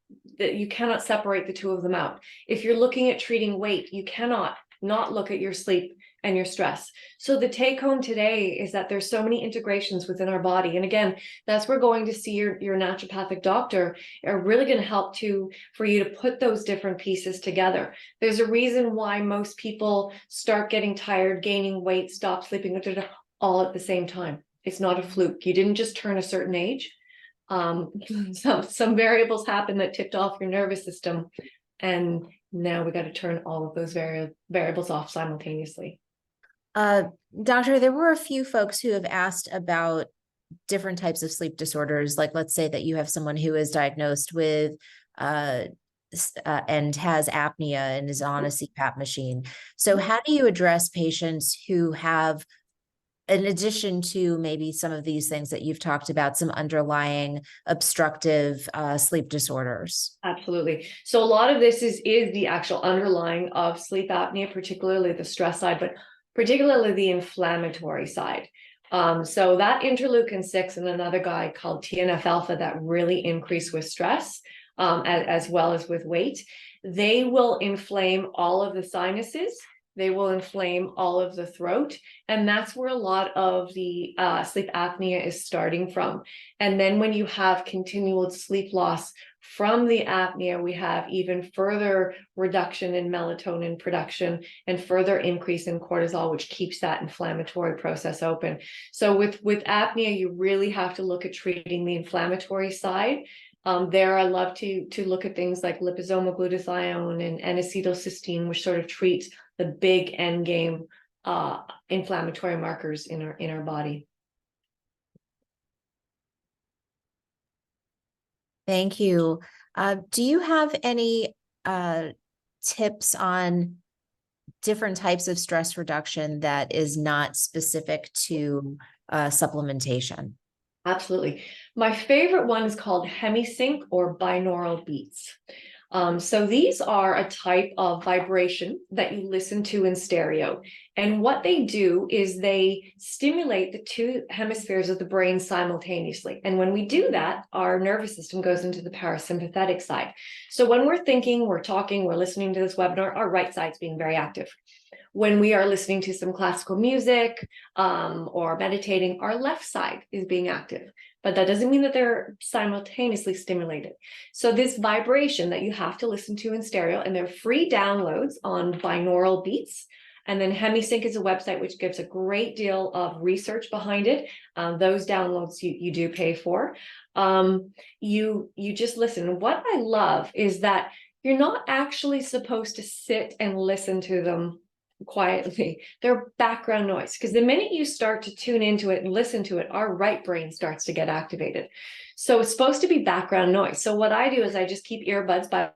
Speaker 2: separate the two of them out. If you're looking at treating weight, you cannot not look at your sleep and your stress. So the take home today is that there's so many integrations within our body. And again, that's where going to see your naturopathic doctor are really going to help for you to put those different pieces together. There's a reason why most people start getting tired, gaining weight, stop sleeping. all at the same time. It's not a fluke. You didn't just turn a certain age. Some variables happened that tipped off your nervous system, and now we got to turn all of those variables off simultaneously.
Speaker 1: Doctor, there were a few folks who have asked about different types of sleep disorders. Like, let's say that you have someone who is diagnosed with and has apnea and is on a CPAP machine. So how do you address patients who have, in addition to maybe some of these things that you've talked about, some underlying obstructive sleep disorders?
Speaker 2: Absolutely. So a lot of this is the actual underlying of sleep apnea, particularly the stress side, but particularly the inflammatory side. So that interleukin-6 and another guy called TNF alpha that really increase with stress, as well as with weight, they will inflame all of the sinuses. They will inflame all of the throat. And that's where a lot of the sleep apnea is starting from. And then when you have continual sleep loss from the apnea, we have even further reduction in melatonin production and further increase in cortisol, which keeps that inflammatory process open. So with apnea, you really have to look at treating the inflammatory side. There, I love to look at things like liposomal glutathione and N-acetylcysteine, which sort of treat the big end game inflammatory markers in our body.
Speaker 1: Thank you. Do you have any tips on different types of stress reduction that is not specific to supplementation?
Speaker 2: Absolutely. My favorite one is called hemisync or binaural beats. So these are a type of vibration that you listen to in stereo. And what they do is they stimulate the two hemispheres of the brain simultaneously. And when we do that, our nervous system goes into the parasympathetic side. So when we're thinking, we're talking, we're listening to this webinar, our right side's being very active. When we are listening to some classical music or meditating, our left side is being active. But that doesn't mean that they're simultaneously stimulated. So this vibration that you have to listen to in stereo, and they're free downloads on binaural beats. And then Hemisync is a website which gives a great deal of research behind it. Those downloads you do pay for. You just listen. What I love is that you're not actually supposed to sit and listen to them quietly. They're background noise, because the minute you start to tune into it and listen to it, our right brain starts to get activated. So it's supposed to be background noise. So what I do is I just keep earbuds by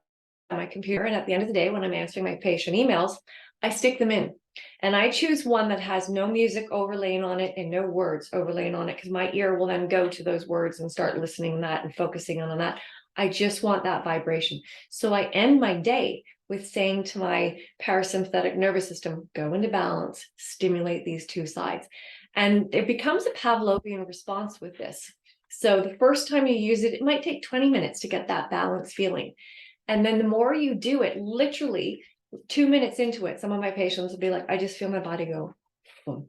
Speaker 2: my computer, and at the end of the day, when I'm answering my patient emails, I stick them in. And I choose one that has no music overlaying on it and no words overlaying on it, because my ear will then go to those words and start listening to that and focusing on that. I just want that vibration. So I end my day with saying to my parasympathetic nervous system, go into balance, stimulate these two sides. And it becomes a Pavlovian response with this. So the first time you use it, it might take 20 minutes to get that balance feeling. And then the more you do it, literally 2 minutes into it, some of my patients will be like, I just feel my body go, boom.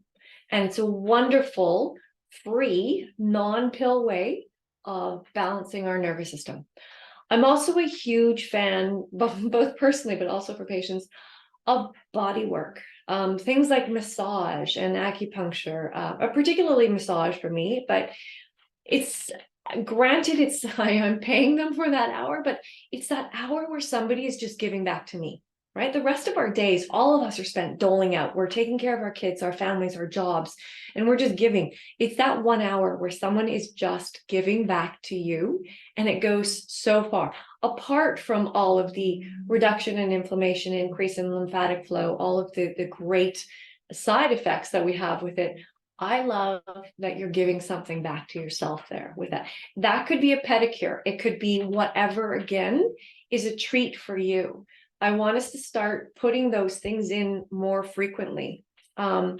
Speaker 2: And it's a wonderful, free, non-pill way of balancing our nervous system. I'm also a huge fan, both personally, but also for patients, of body work. Things like massage and acupuncture, particularly massage for me, but it's granted, I'm paying them for that hour, but it's that hour where somebody is just giving back to me. Right? The rest of our days, all of us are spent doling out. We're taking care of our kids, our families, our jobs, and we're just giving. It's that 1 hour where someone is just giving back to you, and it goes so far. Apart from all of the reduction in inflammation, increase in lymphatic flow, all of the great side effects that we have with it, I love that you're giving something back to yourself there with that. That could be a pedicure. It could be whatever, again, is a treat for you. I want us to start putting those things in more frequently, and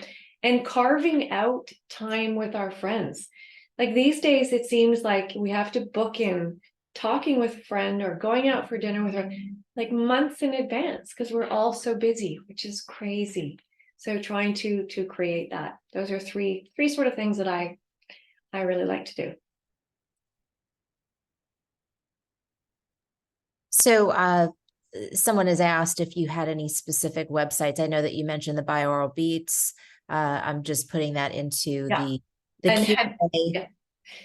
Speaker 2: carving out time with our friends. Like these days, it seems like we have to book in talking with a friend or going out for dinner with her like months in advance, because we're all so busy, which is crazy. So trying to create that. Those are three sort of things that I really like to do.
Speaker 1: So someone has asked if you had any specific websites. I know that you mentioned the binaural beats. I'm just putting that into
Speaker 2: Yeah.
Speaker 1: the
Speaker 2: And
Speaker 1: Q&A.
Speaker 2: yeah.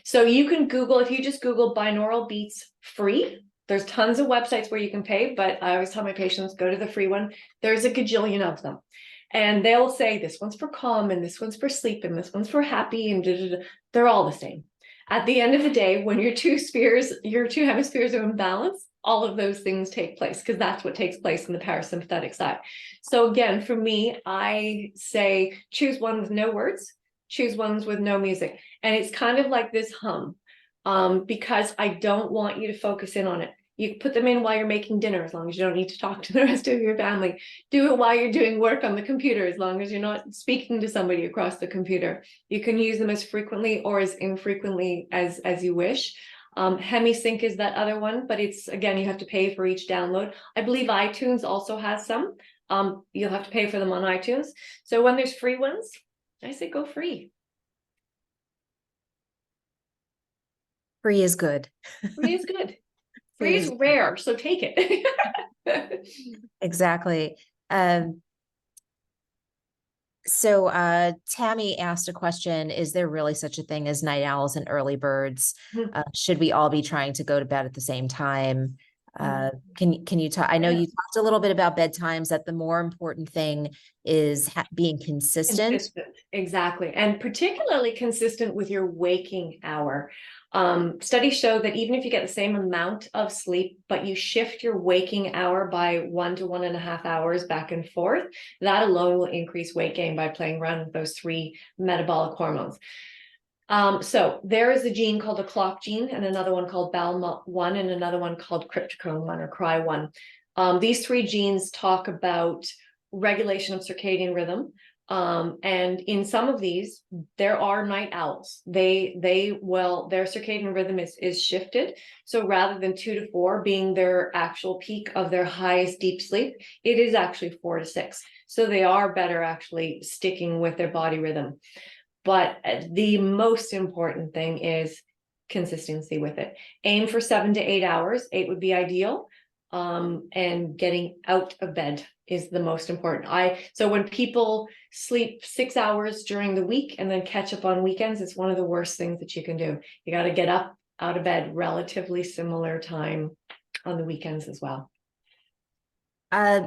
Speaker 2: So you can Google, if you just Google binaural beats free, there's tons of websites where you can pay, but I always tell my patients, go to the free one. There's a gajillion of them. And they'll say this one's for calm and this one's for sleep and this one's for happy and they're all the same. At the end of the day, when your two hemispheres are in balance, all of those things take place because that's what takes place in the parasympathetic side. So again, for me, I say choose one with no words, choose ones with no music. And it's kind of like this hum, because I don't want you to focus in on it. You put them in while you're making dinner, as long as you don't need to talk to the rest of your family. Do it while you're doing work on the computer, as long as you're not speaking to somebody across the computer. You can use them as frequently or as infrequently as you wish. HemiSync is that other one, but it's, again, you have to pay for each download. I believe iTunes also has some. You'll have to pay for them on iTunes. So when there's free ones, I say go free.
Speaker 1: Free is good.
Speaker 2: Free is good. Free is rare, so take it.
Speaker 1: Exactly. Tammy asked a question, is there really such a thing as night owls and early birds? Should we all be trying to go to bed at the same time? Can you talk? I know you talked a little bit about bedtimes, that the more important thing is being consistent.
Speaker 2: Exactly. And particularly consistent with your waking hour. Studies show that even if you get the same amount of sleep, but you shift your waking hour by 1 to 1.5 hours back and forth, that alone will increase weight gain by playing around with those 3 metabolic hormones. So there is a gene called the clock gene, and another one called BAL1, and another one called cryptochrome 1 or CRY1. These 3 genes talk about regulation of circadian rhythm. And in some of these, there are night owls. Their circadian rhythm is shifted. So rather than 2 to 4 being their actual peak of their highest deep sleep, it is actually 4 to 6. So they are better actually sticking with their body rhythm. But the most important thing is consistency with it. Aim for 7 to 8 hours. 8 would be ideal. And getting out of bed is the most important. So when people sleep 6 hours during the week and then catch up on weekends, it's one of the worst things that you can do. You got to get up out of bed relatively similar time on the weekends as well.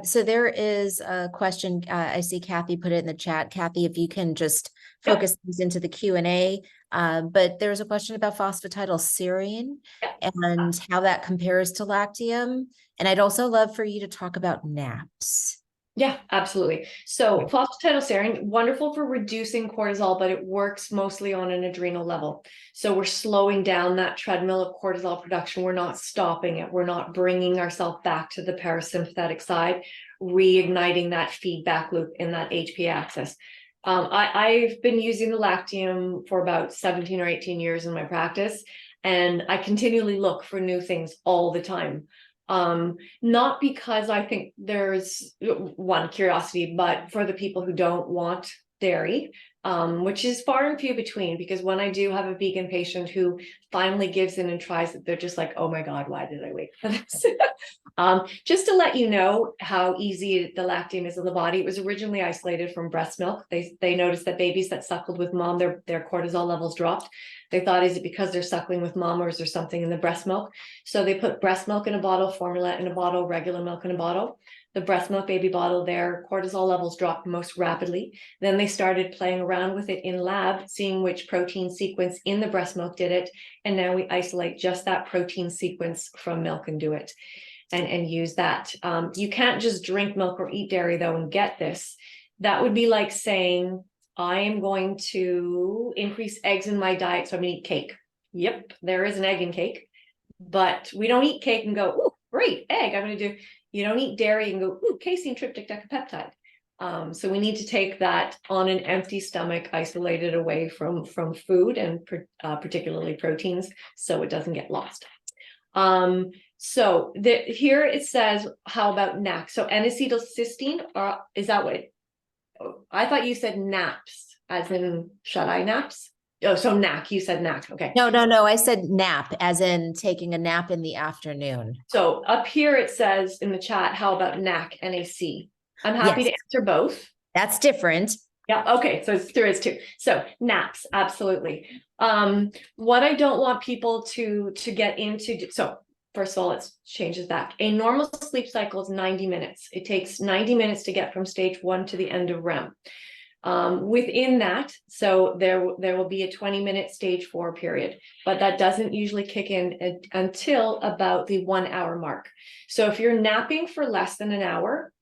Speaker 1: So there is a question. I see Kathy put it in the chat. Kathy, if you can just focus these into the Q&A. But there's a question about phosphatidylserine and how that compares to Lactium. And I'd also love for you to talk about naps.
Speaker 2: Yeah, absolutely. So phosphatidylserine, wonderful for reducing cortisol, but it works mostly on an adrenal level. So we're slowing down that treadmill of cortisol production. We're not stopping it. We're not bringing ourselves back to the parasympathetic side, reigniting that feedback loop in that HPA axis. I've been using the Lactium for about 17 or 18 years in my practice, and I continually look for new things all the time. Not because I think there's one curiosity, but for the people who don't want dairy, which is far and few between, because when I do have a vegan patient who finally gives in and tries it, they're just like, oh my God, why did I wait for this? Just to let you know how easy the Lactium is in the body. It was originally isolated from breast milk. They noticed that babies that suckled with mom, their cortisol levels dropped. They thought, is it because they're suckling with mom, or is there something in the breast milk? So they put breast milk in a bottle, formula in a bottle, regular milk in a bottle. The breast milk baby bottle, their cortisol levels dropped most rapidly. Then they started playing around with it in lab, seeing which protein sequence in the breast milk did it. And now we isolate just that protein sequence from milk and do it and use that. You can't just drink milk or eat dairy though and get this. That would be like saying, I am going to increase eggs in my diet, so I'm gonna eat cake. Yep, there is an egg in cake, but we don't eat cake and go, oh, great, egg, I'm gonna do. You don't eat dairy and go, ooh, casein tryptic decapeptide. So we need to take that on an empty stomach, isolated away from food and particularly proteins, so it doesn't get lost. So here it says, how about NAC? So N-acetylcysteine, is that what? I thought you said naps, as in shut-eye naps. Oh, so NAC, you said NAC, okay.
Speaker 1: No, I said nap, as in taking a nap in the afternoon.
Speaker 2: So up here it says in the chat, how about NAC, N-A-C? I'm happy to answer both.
Speaker 1: That's different.
Speaker 2: Yeah. Okay. So there is two. So naps, absolutely. What I don't want people to get into. So first of all, let's change this back. A normal sleep cycle is 90 minutes. It takes 90 minutes to get from stage 1 to the end of REM. Within that, so there will be a 20-minute stage 4 period, but that doesn't usually kick in until about the 1 hour mark. So if you're napping for less than an hour,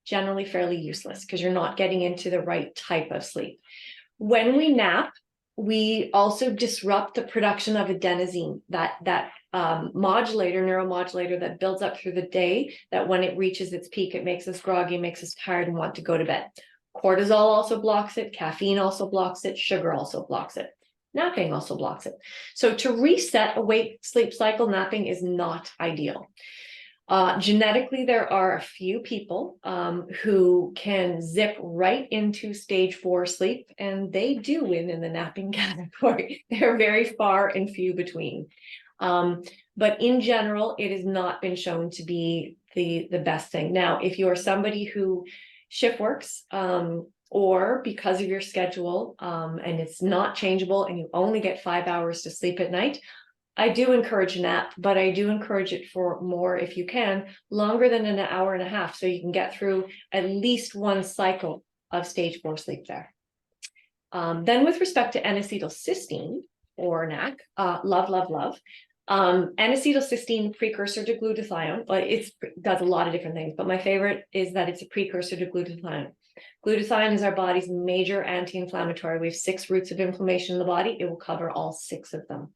Speaker 2: generally fairly useless because you're not getting into the right type of sleep. When we nap, we also disrupt the production of adenosine, that neuromodulator that builds up through the day, that when it reaches its peak, it makes us groggy, makes us tired and want to go to bed. Cortisol also blocks it, caffeine also blocks it, sugar also blocks it. Napping also blocks it. So to reset a wake sleep cycle, napping is not ideal. Genetically, there are a few people who can zip right into stage 4 sleep, and they do win in the napping category. They're very far and few between. But in general, it has not been shown to be the best thing. Now, if you are somebody who shift works, or because of your schedule, and it's not changeable, and you only get 5 hours to sleep at night, I do encourage a nap, but I do encourage it for more, if you can, longer than an hour and a half, so you can get through at least one cycle of stage 4 sleep there. Then with respect to N-acetylcysteine, or NAC, love. N-acetylcysteine precursor to glutathione, but it does a lot of different things, but my favorite is that it's a precursor to glutathione. Glutathione is our body's major anti-inflammatory. We have 6 routes of inflammation in the body. It will cover all 6 of them.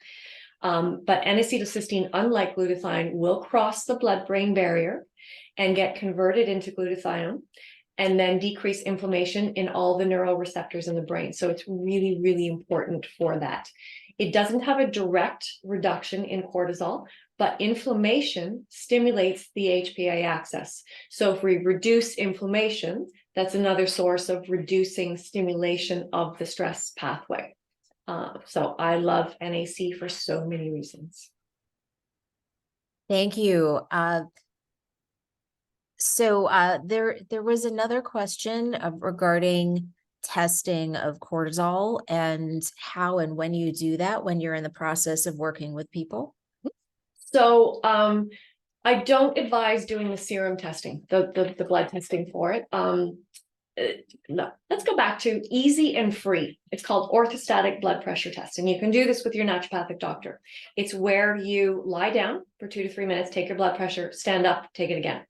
Speaker 2: But N-acetylcysteine, unlike glutathione, will cross the blood-brain barrier and get converted into glutathione and then decrease inflammation in all the neuroreceptors in the brain. So it's really, really important for that. It doesn't have a direct reduction in cortisol, but inflammation stimulates the HPA axis. So if we reduce inflammation, that's another source of reducing stimulation of the stress pathway. So I love NAC for so many reasons.
Speaker 1: Thank you. There was another question regarding testing of cortisol and how and when you do that when you're in the process of working with people.
Speaker 2: So I don't advise doing the serum testing, the blood testing for it. No, let's go back to easy and free. It's called orthostatic blood pressure test, and you can do this with your naturopathic doctor. It's where you lie down for 2 to 3 minutes, take your blood pressure, stand up, take it again.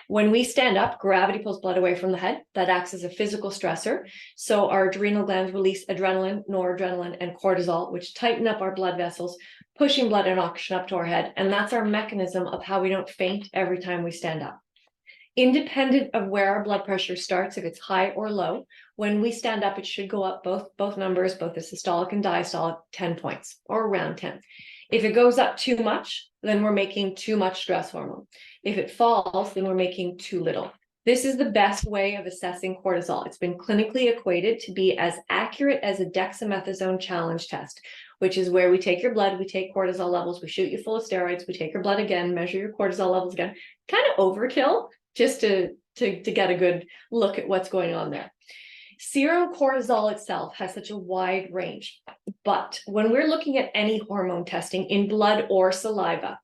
Speaker 2: When we stand up, gravity pulls blood away from the head. That acts as a physical stressor. So our adrenal glands release adrenaline, noradrenaline, and cortisol, which tighten up our blood vessels, pushing blood and oxygen up to our head. And that's our mechanism of how we don't faint every time we stand up. Independent of where our blood pressure starts, if it's high or low, when we stand up, it should go up both numbers, both the systolic and diastolic, 10 points or around 10. If it goes up too much, then we're making too much stress hormone. If it falls, then we're making too little. This is the best way of assessing cortisol. It's been clinically equated to be as accurate as a dexamethasone challenge test, which is where we take your blood, we take cortisol levels, we shoot you full of steroids, we take your blood again, measure your cortisol levels again. Kind of overkill, just to get a good look at what's going on there. Serum cortisol itself has such a wide range, but when we're looking at any hormone testing in blood or saliva,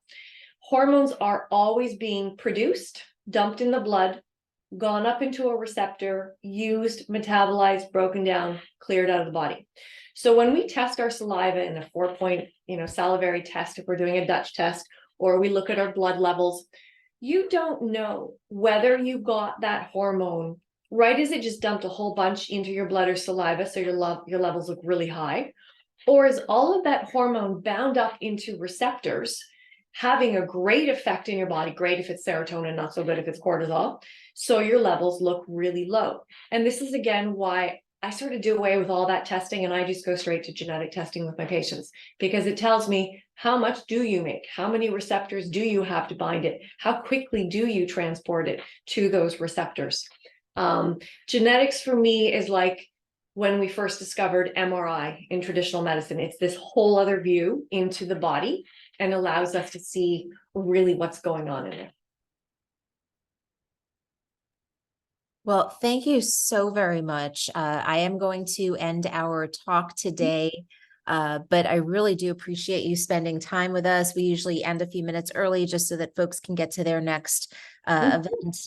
Speaker 2: hormones are always being produced, dumped in the blood, gone up into a receptor, used, metabolized, broken down, cleared out of the body. So when we test our saliva in a 4-point, salivary test, if we're doing a Dutch test, or we look at our blood levels, you don't know whether you got that hormone right as it just dumped a whole bunch into your blood or saliva, so your levels look really high, or is all of that hormone bound up into receptors, having a great effect in your body, great if it's serotonin, not so good if it's cortisol, so your levels look really low. And this is, again, why I sort of do away with all that testing and I just go straight to genetic testing with my patients, because it tells me how much do you make? How many receptors do you have to bind it? How quickly do you transport it to those receptors? Genetics for me is like when we first discovered MRI in traditional medicine. It's this whole other view into the body and allows us to see really what's going on in it.
Speaker 1: Well, thank you so very much. I am going to end our talk today, but I really do appreciate you spending time with us. We usually end a few minutes early just so that folks can get to their next event.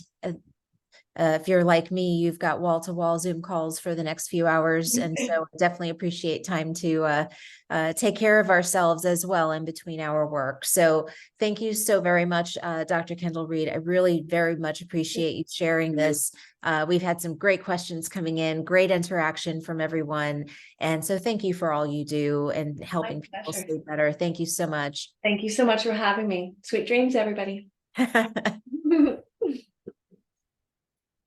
Speaker 1: If you're like me, you've got wall-to-wall Zoom calls for the next few hours. And so definitely appreciate time to take care of ourselves as well in between our work. So thank you so very much, Dr. Kendall-Reed. I really very much appreciate you sharing this. We've had some great questions coming in, great interaction from everyone. And so thank you for all you do and helping people
Speaker 2: pleasure.
Speaker 1: sleep better. Thank you so much.
Speaker 2: Thank you so much for having me. Sweet dreams, everybody.